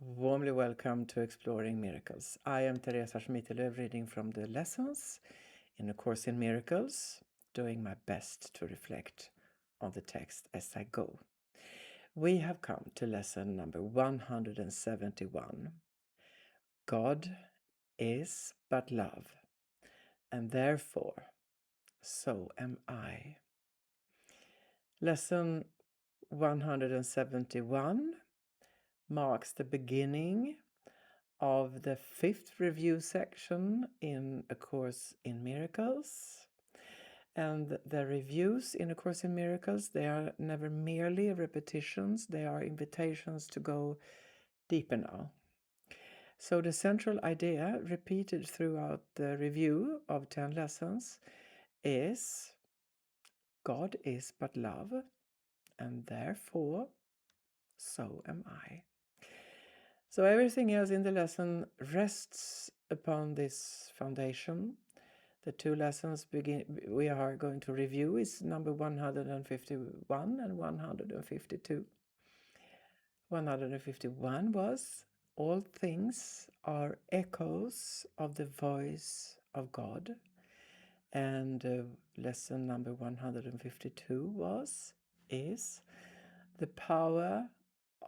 Warmly welcome to Exploring Miracles. I am Teresa Schmitelöv, reading from the lessons in A Course in Miracles, doing my best to reflect on the text as I go. We have come to lesson number 171. God is but love, and therefore so am I. Lesson 171 marks the beginning of the fifth review section in A Course in Miracles. And the reviews in A Course in Miracles, they are never merely repetitions, they are invitations to go deeper now. So the central idea repeated throughout the review of 10 lessons is God is but love, and therefore so am I. So everything else in the lesson rests upon this foundation. The two lessons we are going to review is number 151 and 152. 151 was all things are echoes of the voice of God. And lesson number 152 is the power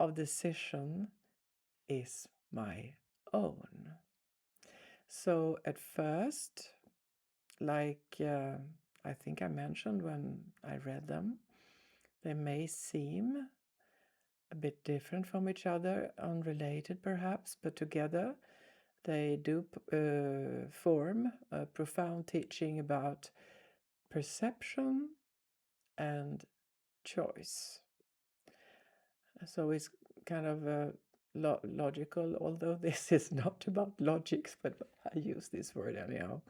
of decision is my own. So at first, like I think I mentioned when I read them, they may seem a bit different from each other, unrelated perhaps, but together they do form a profound teaching about perception and choice. So it's kind of logical, although this is not about logics, but I use this word anyhow.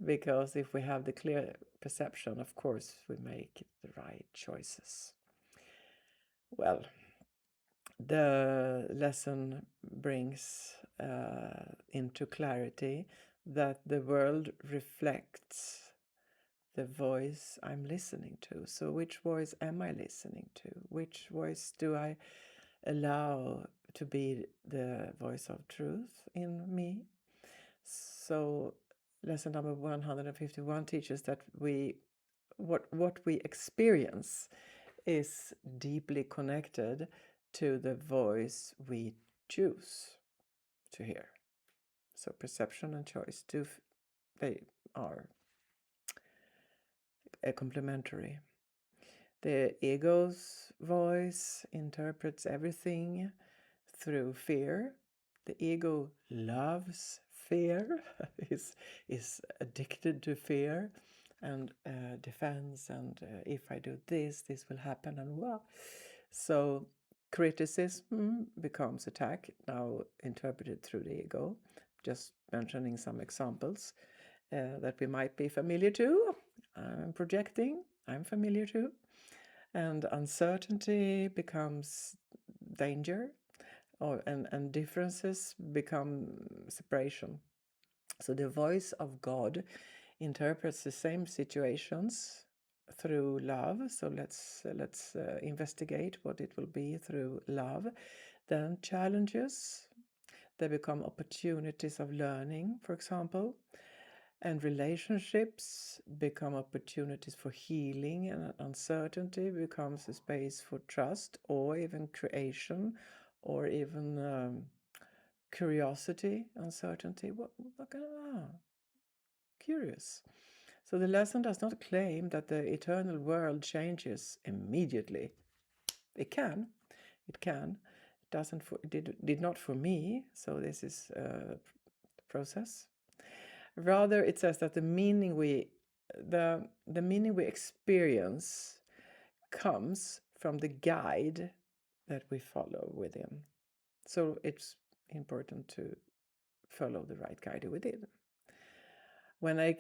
Because if we have the clear perception, of course, we make the right choices. Well, the lesson brings into clarity that the world reflects the voice I'm listening to. So which voice am I listening to? Which voice do I allow to be the voice of truth in me? So lesson number 151 teaches that what we experience is deeply connected to the voice we choose to hear. So perception and choice, they are complementary. The ego's voice interprets everything through fear. The ego loves fear, is addicted to fear and defense, and if I do this will happen, and well. So criticism becomes attack, now interpreted through the ego. Just mentioning some examples that we might be familiar to. I'm projecting, I'm familiar to. And uncertainty becomes danger, and differences become separation. So the voice of God interprets the same situations through love. So let's investigate what it will be through love. Then challenges, they become opportunities of learning, for example. And relationships become opportunities for healing, and uncertainty becomes a space for trust, or even creation, or even curiosity. Uncertainty, what curious. So the lesson does not claim that the eternal world changes immediately. It can. It doesn't. Did not for me. So this is a process. Rather, it says that the meaning we experience comes from the guide that we follow within. So it's important to follow the right guide within. When A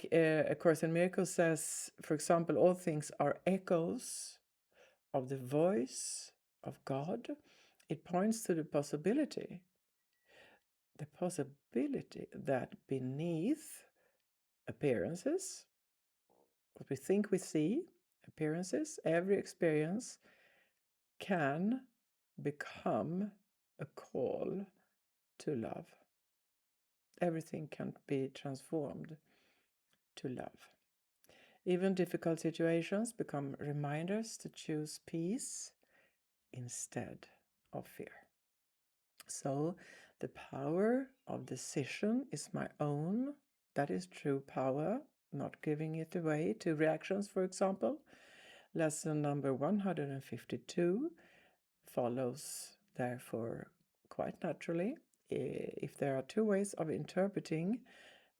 Course in Miracles says, for example, all things are echoes of the voice of God, it points to the possibility that beneath appearances, what we think we see, appearances, every experience can become a call to love. Everything can be transformed to love. Even difficult situations become reminders to choose peace instead of fear. So the power of decision is my own. That is true power, not giving it away to reactions, for example. Lesson number 152 follows, therefore, quite naturally. If there are two ways of interpreting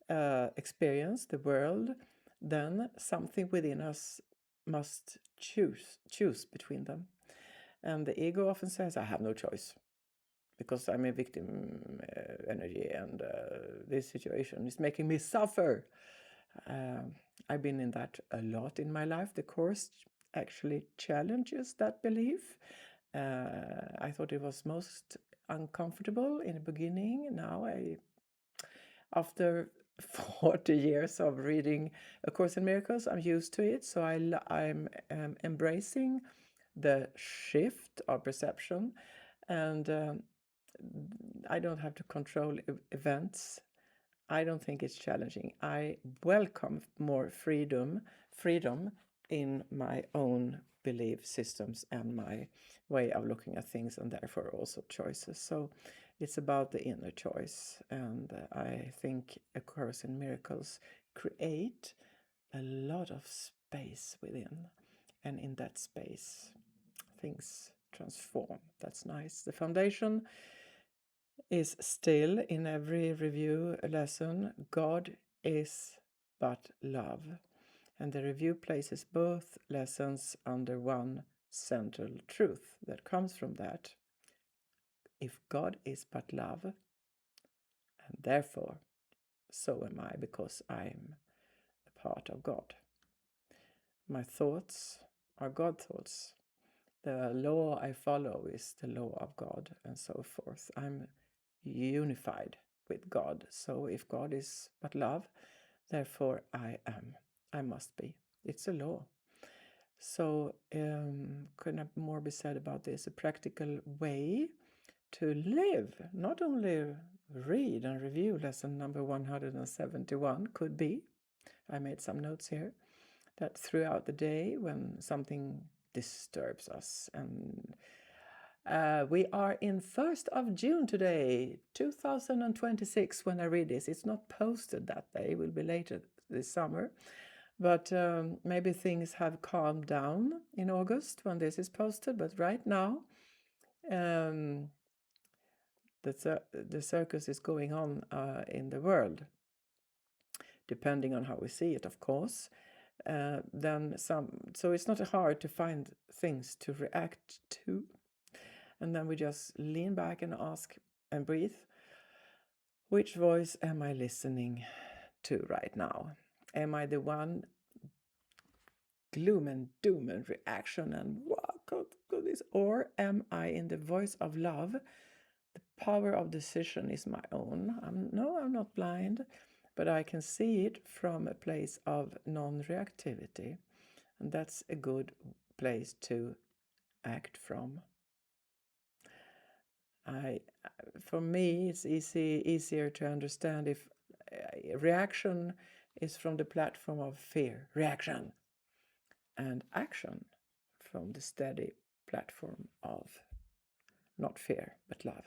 experience, the world, then something within us must choose between them. And the ego often says, I have no choice because I'm a victim energy and this situation is making me suffer. I've been in that a lot in my life. The Course actually challenges that belief. I thought it was most uncomfortable in the beginning. Now after 40 years of reading A Course in Miracles, I'm used to it. So I'm embracing the shift of perception, and I don't have to control events. I don't think it's challenging. I welcome more freedom in my own belief systems and my way of looking at things, and therefore also choices. So it's about the inner choice, and I think A Course in Miracles create a lot of space within, and in that space things transform. That's nice. The foundation is still in every review lesson, God is but love. And the review places both lessons under one central truth that comes from that. If God is but love, and therefore so am I, because I'm a part of God. My thoughts are God thoughts. The law I follow is the law of God, and so forth. I'm unified with God. So if God is but love, therefore I am. I must be. It's a law. So could more be said about this? A practical way to live, not only read and review lesson number 171 could be, I made some notes here, that throughout the day when something disturbs us, and we are in 1st of June today, 2026, when I read this. It's not posted that day, it will be later this summer. But maybe things have calmed down in August when this is posted. But right now, the circus is going on in the world, depending on how we see it, of course. So it's not hard to find things to react to. And then we just lean back and ask and breathe. Which voice am I listening to right now? Am I the one gloom and doom and reaction and what could this? Or am I in the voice of love? The power of decision is my own. I'm not blind, but I can see it from a place of non-reactivity. And that's a good place to act from. For me, it's easier to understand if reaction is from the platform of fear, reaction, and action from the steady platform of not fear, but love.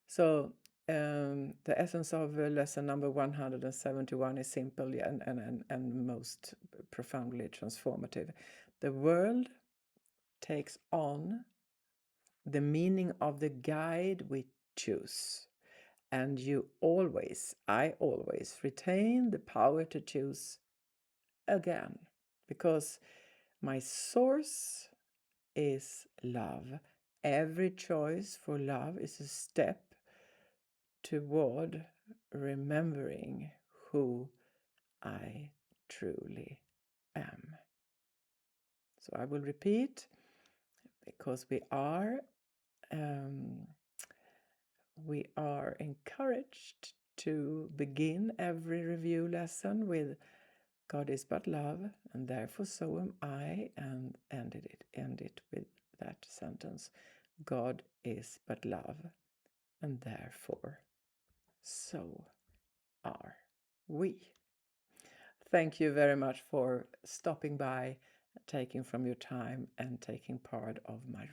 So the essence of lesson number 171 is simple and most profoundly transformative. The world takes on the meaning of the guide we choose. And I always retain the power to choose again, because my source is love. Every choice for love is a step toward remembering who I truly am. So I will repeat, because we are encouraged to begin every review lesson with God is but love, and therefore so am I, and end it with that sentence. God is but love, and therefore so are we. Thank you very much for stopping by, taking from your time, and taking part of my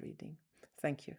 reading. Thank you.